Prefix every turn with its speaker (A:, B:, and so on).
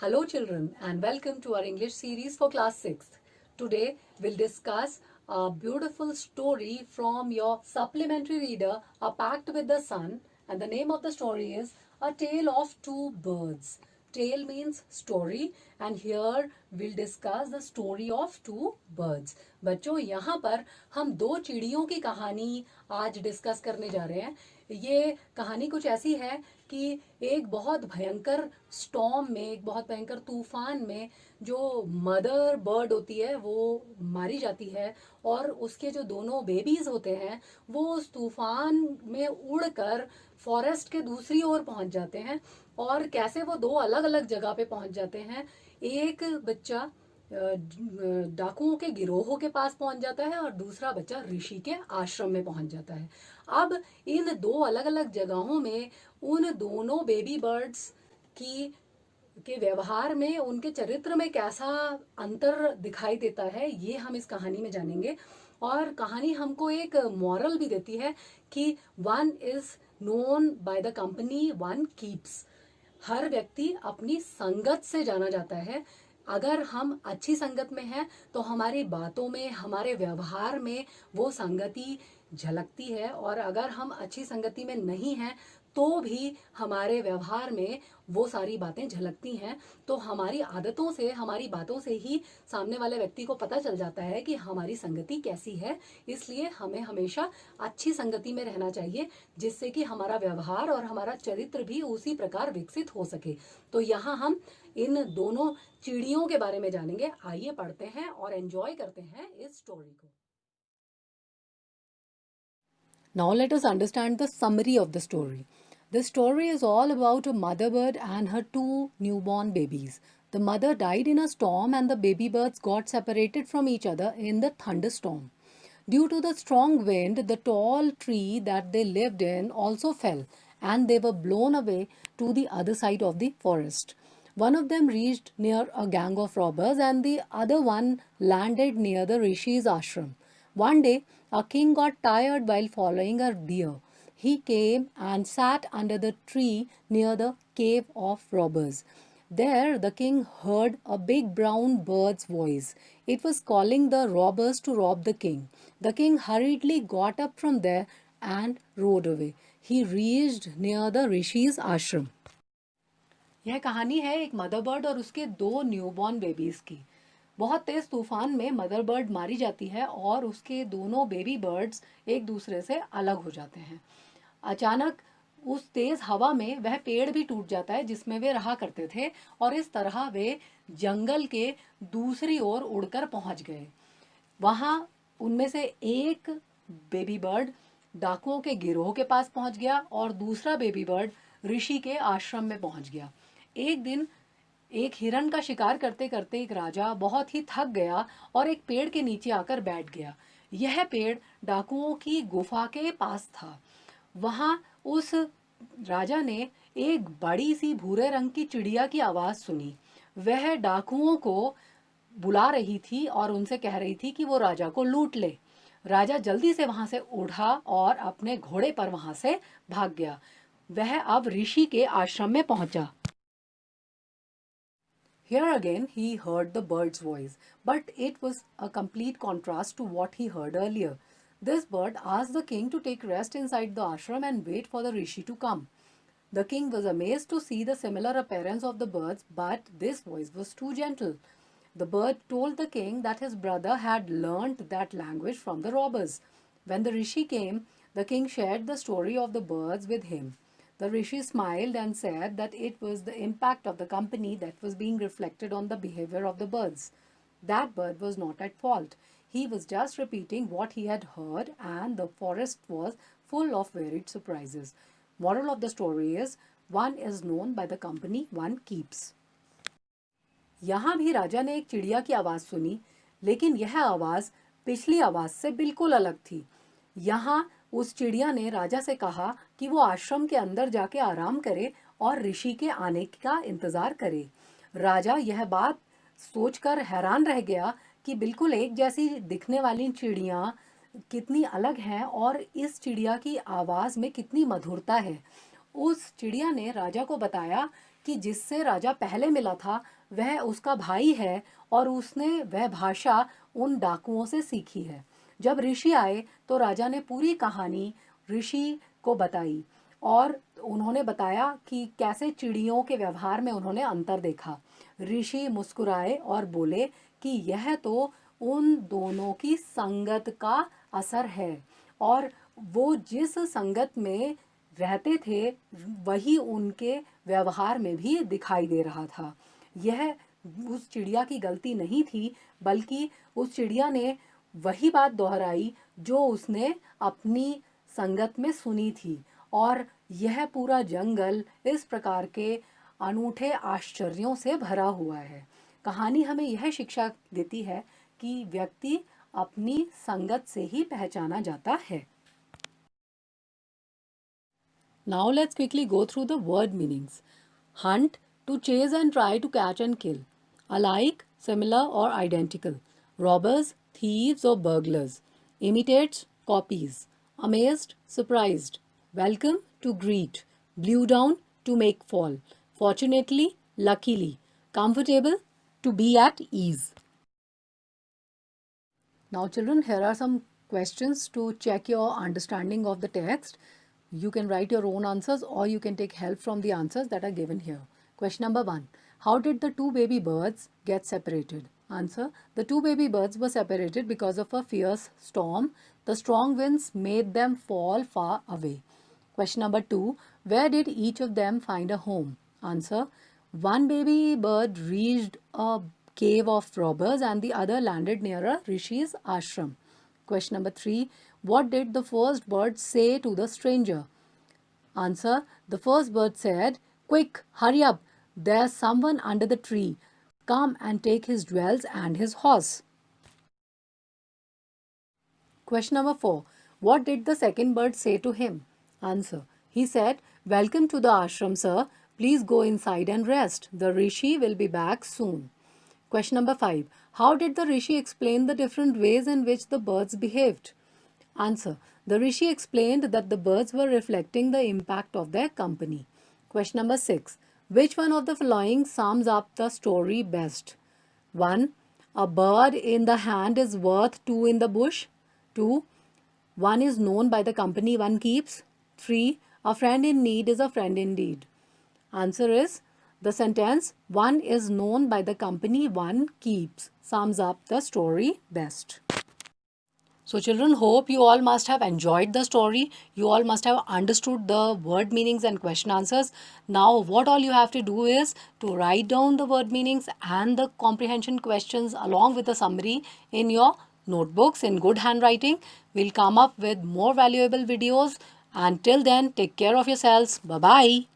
A: Hello children and welcome to our English series for class 6th. Today we'll discuss a beautiful story from your supplementary reader, A Pact with the Sun, and the name of the story is A Tale of Two Birds. Tale means story and here we'll discuss the story of two birds. बच्चों यहाँ पर हम दो चिड़ियों की कहानी आज discuss करने जा रहे हैं। ये कहानी कुछ ऐसी है कि एक बहुत भयंकर स्टॉर्म में, एक बहुत भयंकर तूफान में जो मदर बर्ड होती है वो मारी जाती है और उसके जो दोनों बेबीज होते हैं वो उस तूफान में उड़कर फॉरेस्ट के दूसरी ओर पहुंच जाते हैं। और कैसे वो दो अलग अलग जगह पे पहुंच जाते हैं। एक बच्चा डाकुओं के गिरोह के पास पहुंच जाता है और दूसरा बच्चा ऋषि के आश्रम में पहुंच जाता है। अब इन दो अलग अलग जगहों में उन दोनों बेबी बर्ड्स की के व्यवहार में, उनके चरित्र में कैसा अंतर दिखाई देता है ये हम इस कहानी में जानेंगे। और कहानी हमको एक मॉरल भी देती है कि one is known by the company one keeps. हर व्यक्ति अपनी संगत से जाना जाता है। अगर हम अच्छी संगत में हैं तो हमारी बातों में, हमारे व्यवहार में वो संगति झलकती है, और अगर हम अच्छी संगति में नहीं हैं तो भी हमारे व्यवहार में वो सारी बातें झलकती हैं। तो हमारी आदतों से, हमारी बातों से ही सामने वाले व्यक्ति को पता चल जाता है कि हमारी संगति कैसी है। इसलिए हमें हमेशा अच्छी संगति में रहना चाहिए जिससे कि हमारा व्यवहार और हमारा चरित्र भी उसी प्रकार विकसित हो सके। तो यहाँ हम इन दोनों चिड़ियों के बारे में जानेंगे। आइए पढ़ते हैं और एंजॉय करते हैं इस स्टोरी को। Now let us understand the summary of the story. The story is all about a mother bird and her two newborn babies. The mother died in a storm and the baby birds got separated from each other in the thunderstorm. Due to the strong wind, the tall tree that they lived in also fell and they were blown away to the other side of the forest. One of them reached near a gang of robbers and the other one landed near the Rishi's ashram. One day, a king got tired while following a deer. He came and sat under the tree near the cave of robbers. There, the king heard a big brown bird's voice. It was calling the robbers to rob the king. The king hurriedly got up from there and rode away. He reached near the Rishi's ashram. यह कहानी है एक mother bird और उसके दो newborn babies की। बहुत तेज तूफान में मदर बर्ड मारी जाती है और उसके दोनों बेबी बर्ड्स एक दूसरे से अलग हो जाते हैं। अचानक उस तेज हवा में वह पेड़ भी टूट जाता है जिसमें वे रहा करते थे और इस तरह वे जंगल के दूसरी ओर उड़कर पहुंच गए। वहां उनमें से एक बेबी बर्ड डाकुओं के गिरोह के पास पहुंच गया और दूसरा बेबी बर्ड ऋषि के आश्रम में पहुंच गया। एक दिन एक हिरन का शिकार करते करते एक राजा बहुत ही थक गया और एक पेड़ के नीचे आकर बैठ गया। यह पेड़ डाकुओं की गुफा के पास था। वहां उस राजा ने एक बड़ी सी भूरे रंग की चिड़िया की आवाज सुनी। वह डाकुओं को बुला रही थी और उनसे कह रही थी कि वो राजा को लूट ले। राजा जल्दी से वहां से उठा और अपने घोड़े पर वहां से भाग गया। वह अब ऋषि के आश्रम में पहुंचा। Here again he heard the bird's voice, but it was a complete contrast to what he heard earlier. This bird asked the king to take rest inside the ashram and wait for the rishi to come. The king was amazed to see the similar appearance of the birds, but this voice was too gentle. The bird told the king that his brother had learnt that language from the robbers. When the rishi came, the king shared the story of the birds with him. The rishi smiled and said that it was the impact of the company that was being reflected on the behavior of the birds. That bird was not at fault. He was just repeating what he had heard, and the forest was full of varied surprises. Moral of the story is, one is known by the company one keeps. यहाँ भी राजा ने एक चिड़िया की आवाज़ सुनी, लेकिन यह आवाज़ पिछली आवाज़ से बिल्कुल अलग थी। यहाँ उस चिड़िया ने राजा से कहा कि वो आश्रम के अंदर जाके आराम करे और ऋषि के आने का इंतज़ार करे। राजा यह बात सोचकर हैरान रह गया कि बिल्कुल एक जैसी दिखने वाली चिड़िया कितनी अलग हैं और इस चिड़िया की आवाज़ में कितनी मधुरता है। उस चिड़िया ने राजा को बताया कि जिससे राजा पहले मिला था वह उसका भाई है और उसने वह भाषा उन डाकुओं से सीखी है। जब ऋषि आए तो राजा ने पूरी कहानी ऋषि को बताई और उन्होंने बताया कि कैसे चिड़ियों के व्यवहार में उन्होंने अंतर देखा। ऋषि मुस्कुराए और बोले कि यह तो उन दोनों की संगत का असर है और वो जिस संगत में रहते थे वही उनके व्यवहार में भी दिखाई दे रहा था। यह उस चिड़िया की गलती नहीं थी, बल्कि उस चिड़िया ने वही बात दोहराई जो उसने अपनी संगत में सुनी थी और यह पूरा जंगल इस प्रकार के अनूठे आश्चर्यों से भरा हुआ है। कहानी हमें यह शिक्षा देती है कि व्यक्ति अपनी संगत से ही पहचाना जाता है। Now let's quickly go through the word meanings. Hunt, to chase and try to catch and kill. Alike, similar or identical. Robbers, thieves or burglars. Imitates, copies. Amazed, surprised. Welcome, to greet. Blew down, to make fall. Fortunately, luckily. Comfortable, to be at ease. Now, children, here are some questions to check your understanding of the text. You can write your own answers or you can take help from the answers that are given here. Question number 1. How did the two baby birds get separated? Answer. The two baby birds were separated because of a fierce storm. The strong winds made them fall far away. Question number 2. Where did each of them find a home? Answer. One baby bird reached a cave of robbers and the other landed near a rishi's ashram. Question number 3. What did the first bird say to the stranger? Answer. The first bird said, "Quick, hurry up. There's someone under the tree. Come and take his jewels and his horse." Question number 4. What did the second bird say to him? Answer. He said, "Welcome to the ashram, sir. Please go inside and rest. The rishi will be back soon." Question number 5. How did the rishi explain the different ways in which the birds behaved? Answer. The rishi explained that the birds were reflecting the impact of their company. Question number 6. Which one of the following sums up the story best? 1. A bird in the hand is worth two in the bush. 2. One is known by the company one keeps. 3. A friend in need is a friend indeed. Answer is the sentence, "One is known by the company one keeps," sums up the story best. So children, hope you all must have enjoyed the story. You all must have understood the word meanings and question answers. Now what all you have to do is to write down the word meanings and the comprehension questions along with the summary in your notebooks in good handwriting. We'll come up with more valuable videos. Until then, take care of yourselves. Bye-bye.